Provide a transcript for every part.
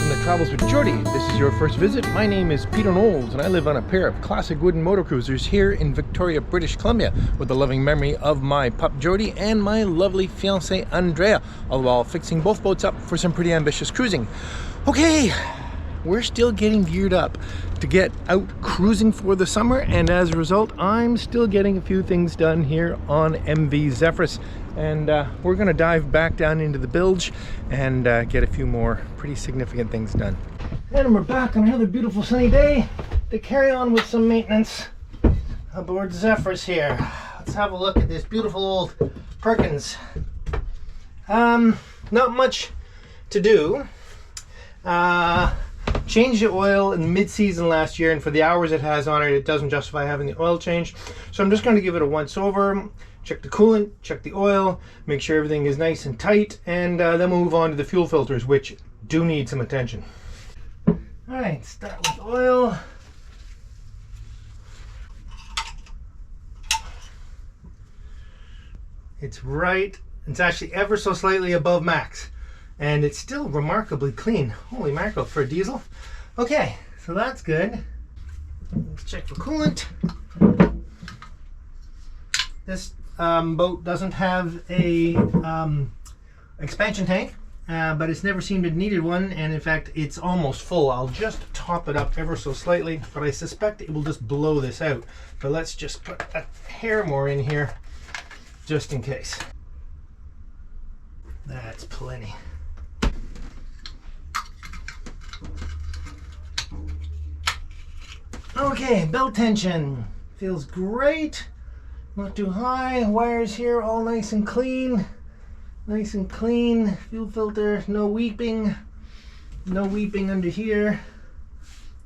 welcome to Travels with Geordie. If this is your first visit, my name is Peter Knowles and I live on a pair of classic wooden motor cruisers here in Victoria, British Columbia, with the loving memory of my pup Geordie and my lovely fiancée Andrea, all while fixing both boats up for some pretty ambitious cruising. Okay, we're still getting geared up to get out cruising for the summer, and as a result I'm still getting a few things done here on MV Zephyrus, and we're gonna dive back down into the bilge and get a few more pretty significant things done. And we're back on another beautiful sunny day to carry on with some maintenance aboard Zephyrus here. Let's have a look at this beautiful old Perkins. Not much to do. Changed the oil in mid-season last year, and for the hours it has on it, it doesn't justify having the oil changed. So I'm just going to give it a once over, check the coolant, check the oil, make sure everything is nice and tight, and then we'll move on to the fuel filters, which do need some attention. Alright, start with oil. It's actually ever so slightly above max. And it's still remarkably clean. Holy mackerel, for a diesel. Okay, so that's good. Let's check for coolant. This boat doesn't have a expansion tank, but it's never seemed to have needed one, and in fact it's almost full. I'll just top it up ever so slightly, but I suspect it will just blow this out. But let's just put a hair more in here just in case. That's plenty. Okay, belt tension feels great, not too high. Wires here all nice and clean, fuel filter, no weeping under here.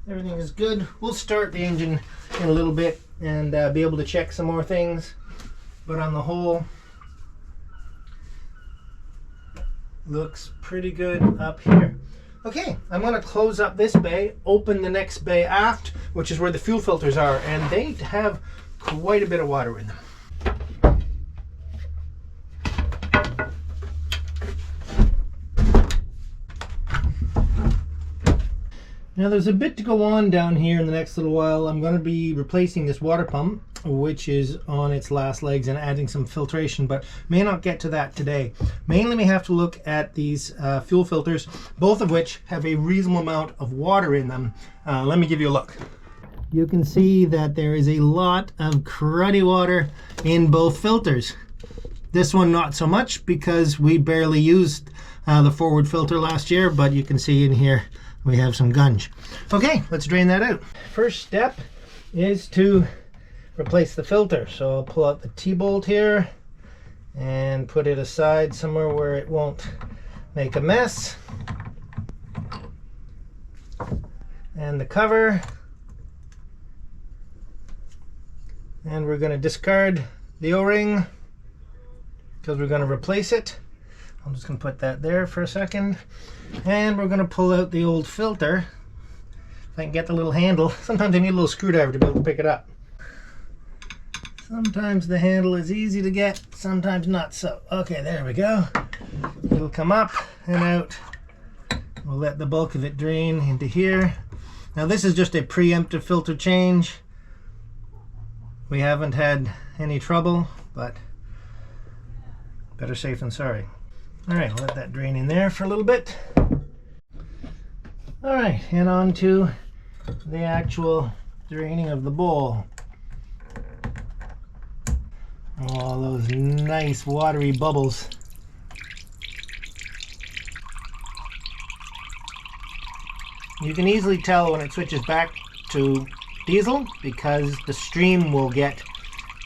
Everything is good. We'll start the engine in a little bit and be able to check some more things, but on the whole looks pretty good up here. Okay, I'm going to close up this bay, open the next bay aft, which is where the fuel filters are, and they have quite a bit of water in them. Now there's a bit to go on down here in the next little while. I'm going to be replacing this water pump, which is on its last legs, and adding some filtration, but may not get to that today. Mainly we have to look at these fuel filters, both of which have a reasonable amount of water in them. Let me give you a look. You can see that there is a lot of cruddy water in both filters. This one not so much because we barely used the forward filter last year, but you can see in here we have some gunge. Okay, let's drain that out. First step is to replace the filter. So I'll pull out the T-bolt here and put it aside somewhere where it won't make a mess. And the cover. And we're going to discard the O-ring because we're going to replace it. I'm just going to put that there for a second. And we're going to pull out the old filter. If I can get the little handle. Sometimes I need a little screwdriver to be able to pick it up. Sometimes the handle is easy to get, sometimes not so. Okay, there we go. It'll come up and out. We'll let the bulk of it drain into here. Now this is just a preemptive filter change. We haven't had any trouble, but better safe than sorry. All right, let that drain in there for a little bit. All right, and on to the actual draining of the bowl. Oh, those nice watery bubbles. You can easily tell when it switches back to diesel because the stream will get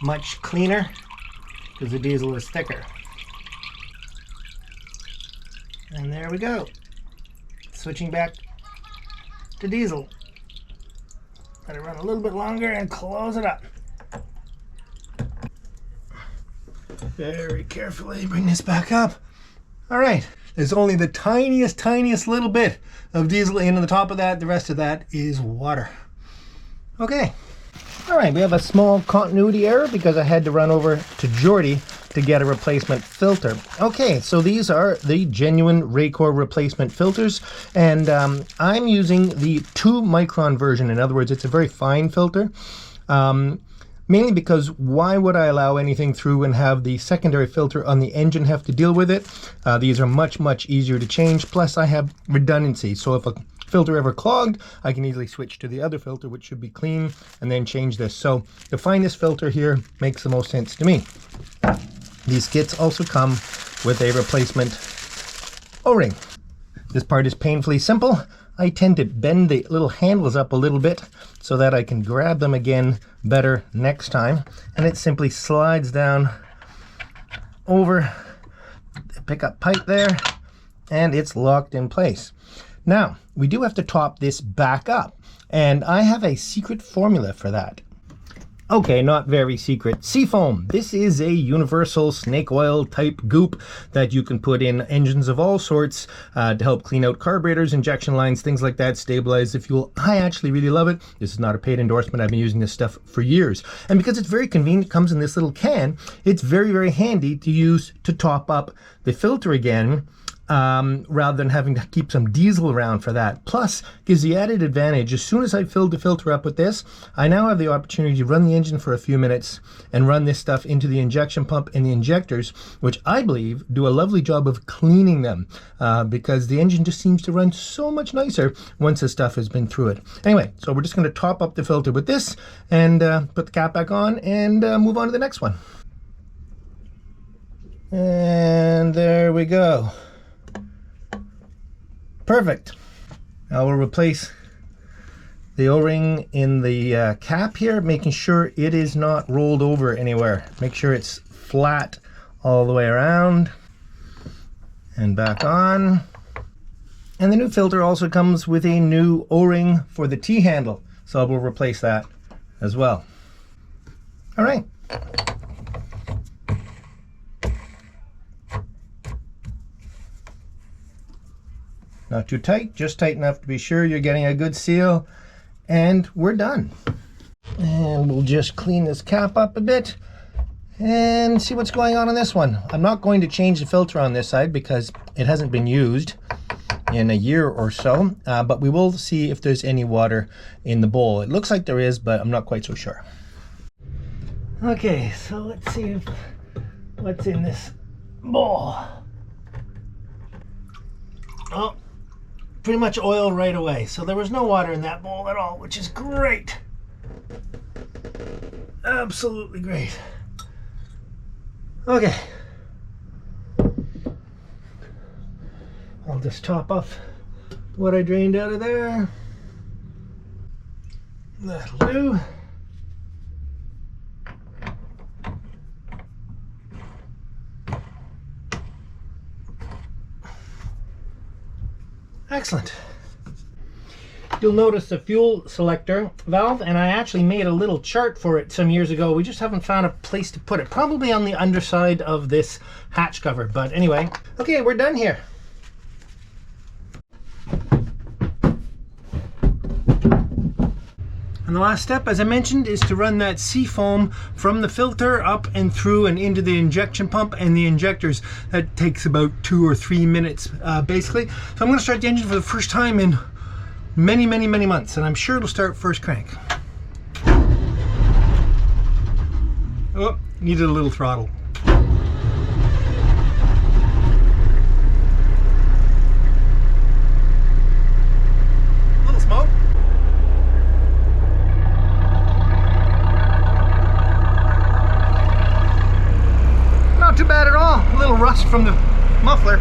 much cleaner because the diesel is thicker. And there we go. Switching back to diesel. Let it run a little bit longer and close it up. Very carefully bring this back up. All right, there's only the tiniest little bit of diesel in on the top of that. The rest of that is water. Okay, All right, we have a small continuity error because I had to run over to Geordie to get a replacement filter. Okay, so these are the genuine Racor replacement filters, and I'm using the 2-micron version. In other words, it's a very fine filter. Mainly because why would I allow anything through and have the secondary filter on the engine have to deal with it? These are much, much easier to change. Plus, I have redundancy. So if a filter ever clogged, I can easily switch to the other filter, which should be clean, and then change this. So to find this filter here makes the most sense to me. These kits also come with a replacement O-ring. This part is painfully simple. I tend to bend the little handles up a little bit so that I can grab them again better next time. And it simply slides down over the pickup pipe there, and it's locked in place. Now, we do have to top this back up, and I have a secret formula for that. Okay, not very secret. Seafoam. This is a universal snake oil type goop that you can put in engines of all sorts to help clean out carburetors, injection lines, things like that, stabilize the fuel. I actually really love it. This is not a paid endorsement. I've been using this stuff for years. And because it's very convenient, it comes in this little can, it's very, very handy to use to top up the filter again, rather than having to keep some diesel around for that. Plus, gives the added advantage, as soon as I filled the filter up with this, I now have the opportunity to run the engine for a few minutes and run this stuff into the injection pump and the injectors, which I believe do a lovely job of cleaning them, because the engine just seems to run so much nicer once the stuff has been through it. Anyway, so we're just going to top up the filter with this and put the cap back on and move on to the next one. And there we go. Perfect. Now we'll replace the O-ring in the cap here, making sure it is not rolled over anywhere. Make sure it's flat all the way around and back on. And the new filter also comes with a new O-ring for the T-handle, so we'll replace that as well. All right. Not too tight, just tight enough to be sure you're getting a good seal, and we're done. And we'll just clean this cap up a bit and see what's going on this one. I'm not going to change the filter on this side because it hasn't been used in a year or so, but we will see if there's any water in the bowl. It looks like there is, but I'm not quite so sure. Okay, so let's see what's in this bowl. Oh, pretty much oil right away. So there was no water in that bowl at all, which is great. Absolutely great. Okay. I'll just top off what I drained out of there. That'll do. Excellent. You'll notice the fuel selector valve, and I actually made a little chart for it some years ago. We just haven't found a place to put it. Probably on the underside of this hatch cover, but anyway. Okay, we're done here. And the last step, as I mentioned, is to run that Seafoam from the filter up and through and into the injection pump and the injectors. That takes about 2 or 3 minutes, basically. So I'm going to start the engine for the first time in many, many, many months, and I'm sure it'll start first crank. Oh, needed a little throttle. Little smoke. Not too bad at all. A little rust from the muffler.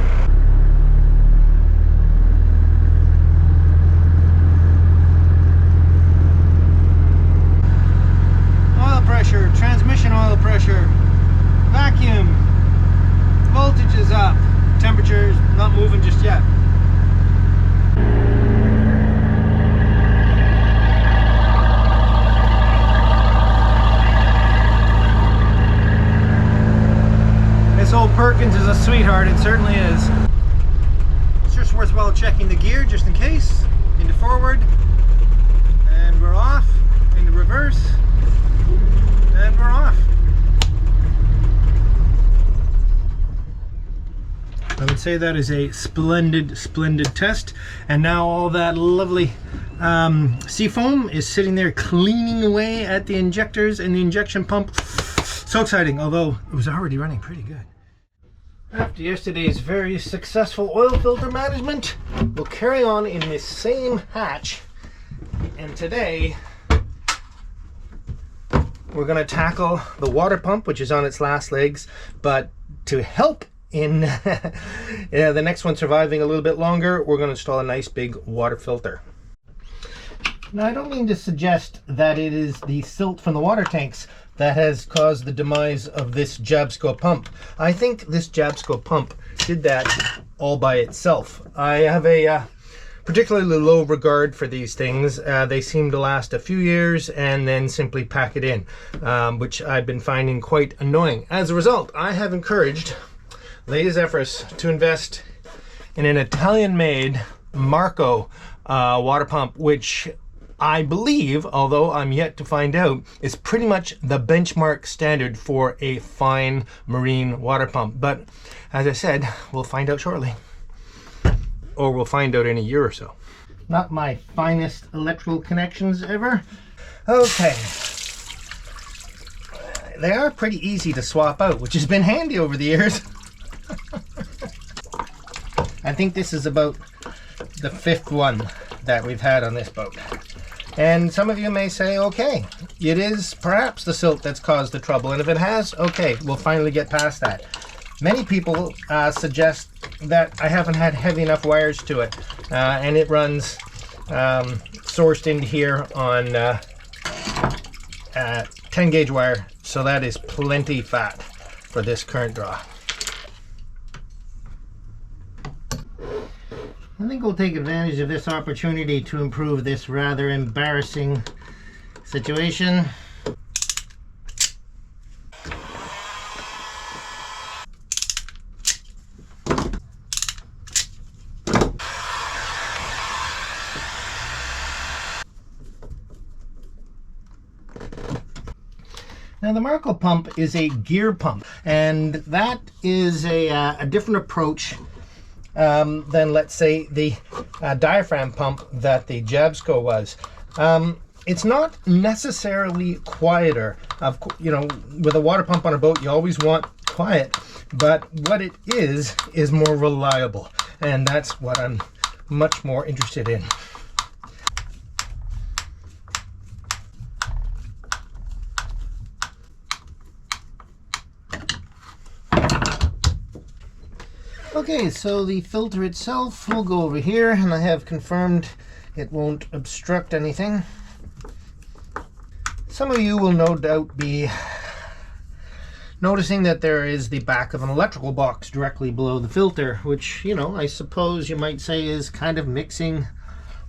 Oil pressure, transmission oil pressure, vacuum, voltage is up, temperature's not moving just yet. This old Perkins is a sweetheart, it certainly is. It's just worthwhile checking the gear just in case. Into forward, and we're off, into reverse. would say that is a splendid test. And now all that lovely Seafoam is sitting there cleaning away at the injectors and the injection pump. So exciting, although it was already running pretty good. After yesterday's very successful oil filter management, we'll carry on in this same hatch. And today, we're going to tackle the water pump, which is on its last legs, but to help in the next one surviving a little bit longer, we're going to install a nice big water filter. Now, I don't mean to suggest that it is the silt from the water tanks that has caused the demise of this Jabsco pump. I think this Jabsco pump did that all by itself. I have a particularly low regard for these things. They seem to last a few years and then simply pack it in, which I've been finding quite annoying. As a result, I have encouraged Yates Zephyrus to invest in an Italian-made Marco water pump, which I believe, although I'm yet to find out, is pretty much the benchmark standard for a fine marine water pump. But as I said, we'll find out shortly. Or we'll find out in a year or so. Not my finest electrical connections ever. Okay. They are pretty easy to swap out, which has been handy over the years. I think this is about the 5th one that we've had on this boat. And some of you may say, okay, it is perhaps the silt that's caused the trouble. And if it has, okay, we'll finally get past that. Many people suggest that I haven't had heavy enough wires to it, and it runs sourced into here on 10 gauge wire, so that is plenty fat for this current draw. I think we'll take advantage of this opportunity to improve this rather embarrassing situation. Now, the Marco pump is a gear pump, and that is a different approach than, let's say, the diaphragm pump that the Jabsco was. It's not necessarily quieter. You know, with a water pump on a boat, you always want quiet, but what it is more reliable, and that's what I'm much more interested in. Okay, so the filter itself will go over here, and I have confirmed it won't obstruct anything. Some of you will no doubt be noticing that there is the back of an electrical box directly below the filter, which, you know, I suppose you might say is kind of mixing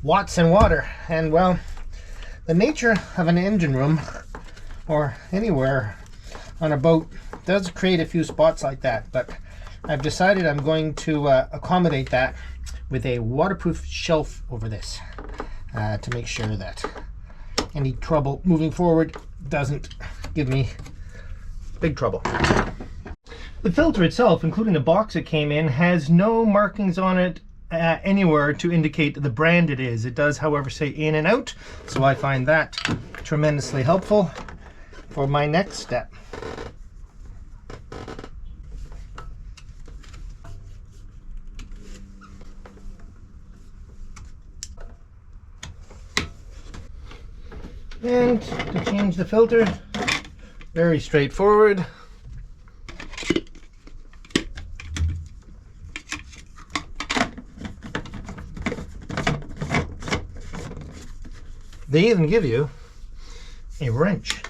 watts and water. And well, the nature of an engine room or anywhere on a boat does create a few spots like that, but I've decided I'm going to accommodate that with a waterproof shelf over this to make sure that any trouble moving forward doesn't give me big trouble. The filter itself, including the box it came in, has no markings on it anywhere to indicate the brand it is. It does, however, say in and out, so I find that tremendously helpful for my next step. And to change the filter, very straightforward. They even give you a wrench.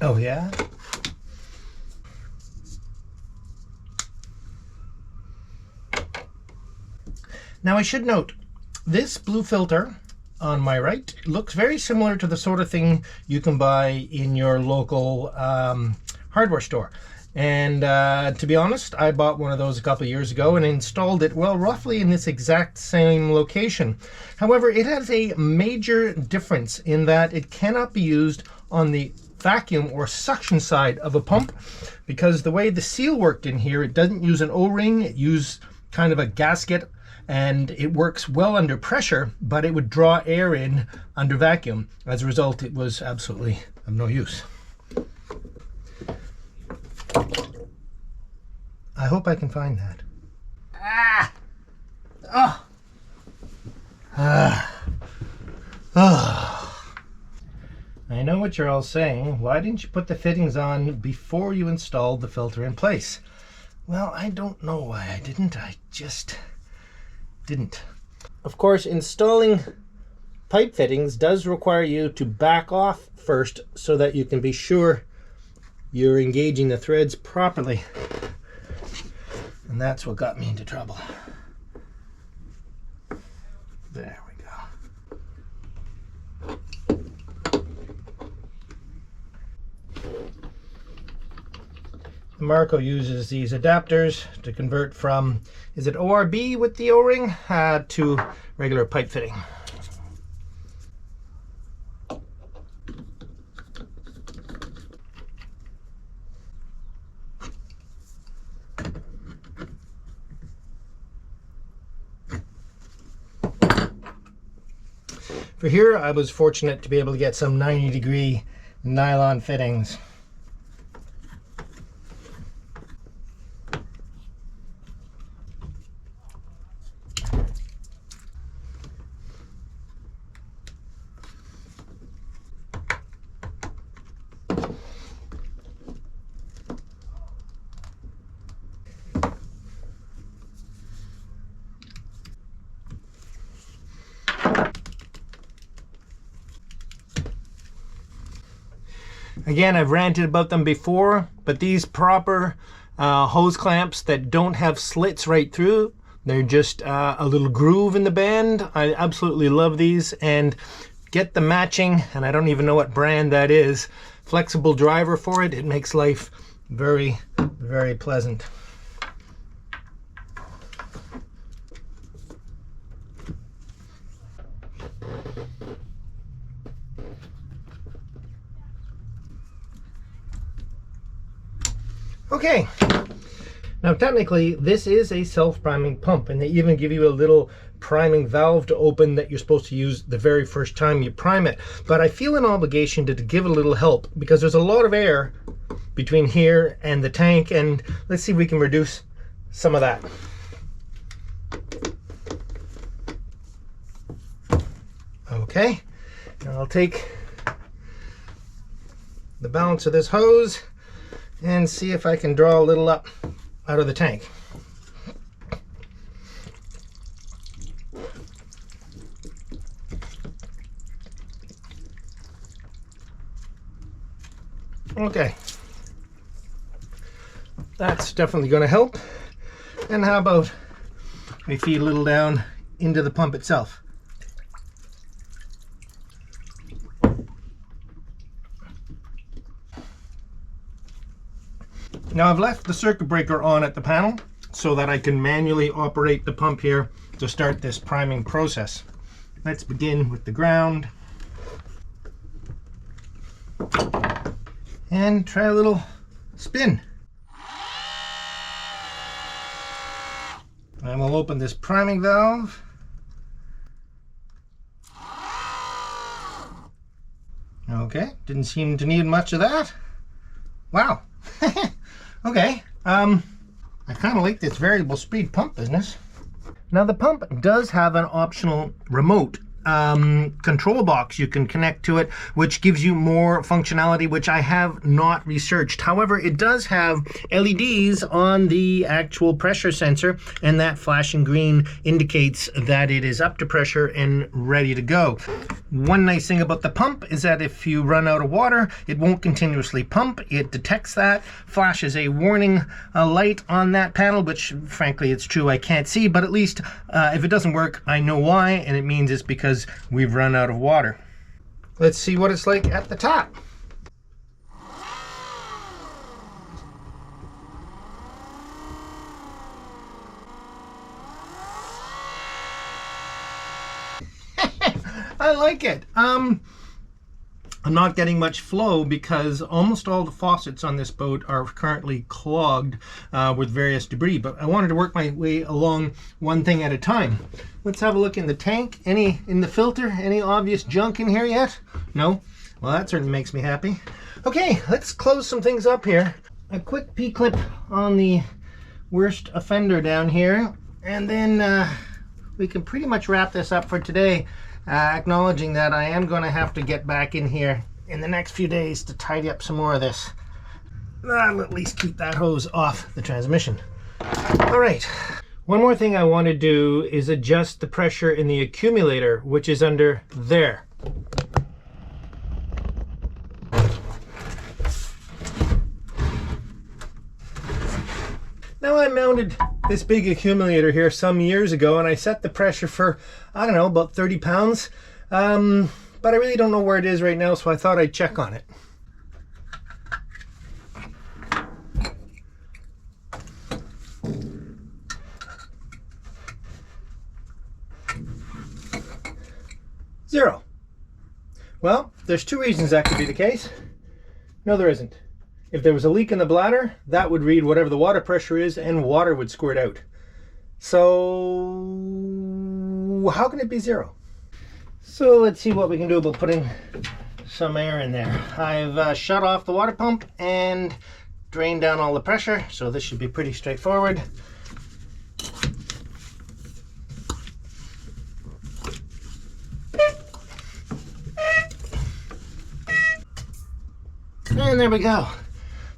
Oh yeah? Now I should note, this blue filter on my right looks very similar to the sort of thing you can buy in your local hardware store. And to be honest, I bought one of those a couple of years ago and installed it, well, roughly in this exact same location. However, it has a major difference in that it cannot be used on the vacuum or suction side of a pump, because the way the seal worked in here, it doesn't use an O-ring, it used kind of a gasket, and it works well under pressure, but it would draw air in under vacuum. As a result, it was absolutely of no use. I hope I can find that. Ah! Oh! Ah! Oh! I know what you're all saying. Why didn't you put the fittings on before you installed the filter in place? Well, I don't know why I didn't. I just didn't. Of course, installing pipe fittings does require you to back off first so that you can be sure you're engaging the threads properly. And that's what got me into trouble. There we go. Marco uses these adapters to convert from, is it ORB with the O-ring, to regular pipe fitting. For here, I was fortunate to be able to get some 90-degree nylon fittings. Again, I've ranted about them before, but these proper hose clamps that don't have slits right through, they're just a little groove in the band. I absolutely love these, and get the matching, and I don't even know what brand that is, flexible driver for it. It makes life very, very pleasant. Okay, now technically this is a self-priming pump, and they even give you a little priming valve to open that you're supposed to use the very first time you prime it. But I feel an obligation to give a little help because there's a lot of air between here and the tank, and let's see if we can reduce some of that. Okay, now I'll take the balance of this hose and see if I can draw a little up out of the tank. Okay, that's definitely going to help. And how about we feed a little down into the pump itself? Now I've left the circuit breaker on at the panel so that I can manually operate the pump here to start this priming process. Let's begin with the ground and try a little spin. And we'll open this priming valve. Okay, didn't seem to need much of that. Wow. Okay, I kind of like this variable speed pump business. Now the pump does have an optional remote control box you can connect to it, which gives you more functionality, which I have not researched. However, it does have LEDs on the actual pressure sensor, and that flashing green indicates that it is up to pressure and ready to go. One nice thing about the pump is that if you run out of water, it won't continuously pump. It detects that, flashes a warning light on that panel, which frankly it's true I can't see, but at least if it doesn't work, I know why, and it means it's because we've run out of water. Let's see what it's like at the top. I like it. I'm not getting much flow because almost all the faucets on this boat are currently clogged with various debris, but I wanted to work my way along one thing at a time. Let's have a look in the tank. Any in the filter? Any obvious junk in here yet? No? Well, that certainly makes me happy. Okay, let's close some things up here. A quick P-clip on the worst offender down here, and then we can pretty much wrap this up for today, acknowledging that I am going to have to get back in here in the next few days to tidy up some more of this. That'll at least keep that hose off the transmission. All right, one more thing I want to do is adjust the pressure in the accumulator, which is under there. Now, I mounted this big accumulator here some years ago, and I set the pressure for, I don't know, about 30 pounds. But I really don't know where it is right now, so I thought I'd check on it. Zero. Well, there's two reasons that could be the case. No, there isn't. If there was a leak in the bladder, that would read whatever the water pressure is and water would squirt out. So how can it be zero? So let's see what we can do about putting some air in there. I've shut off the water pump and drained down all the pressure, so this should be pretty straightforward. And there we go.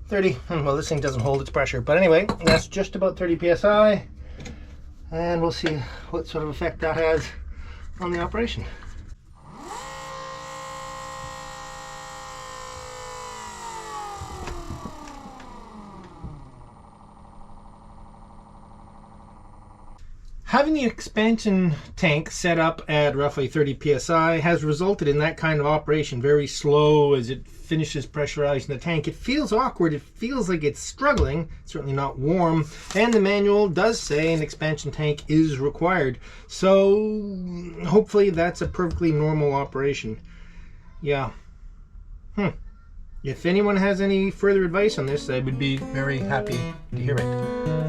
30, well, this thing doesn't hold its pressure, but anyway, that's just about 30 psi, and we'll see what sort of effect that has on the operation. Having the expansion tank set up at roughly 30 psi has resulted in that kind of operation, very slow as it finishes pressurizing the tank. It feels awkward, it feels like it's struggling, it's certainly not warm, and the manual does say an expansion tank is required. So hopefully that's a perfectly normal operation. Yeah. If anyone has any further advice on this, I would be very happy to hear it.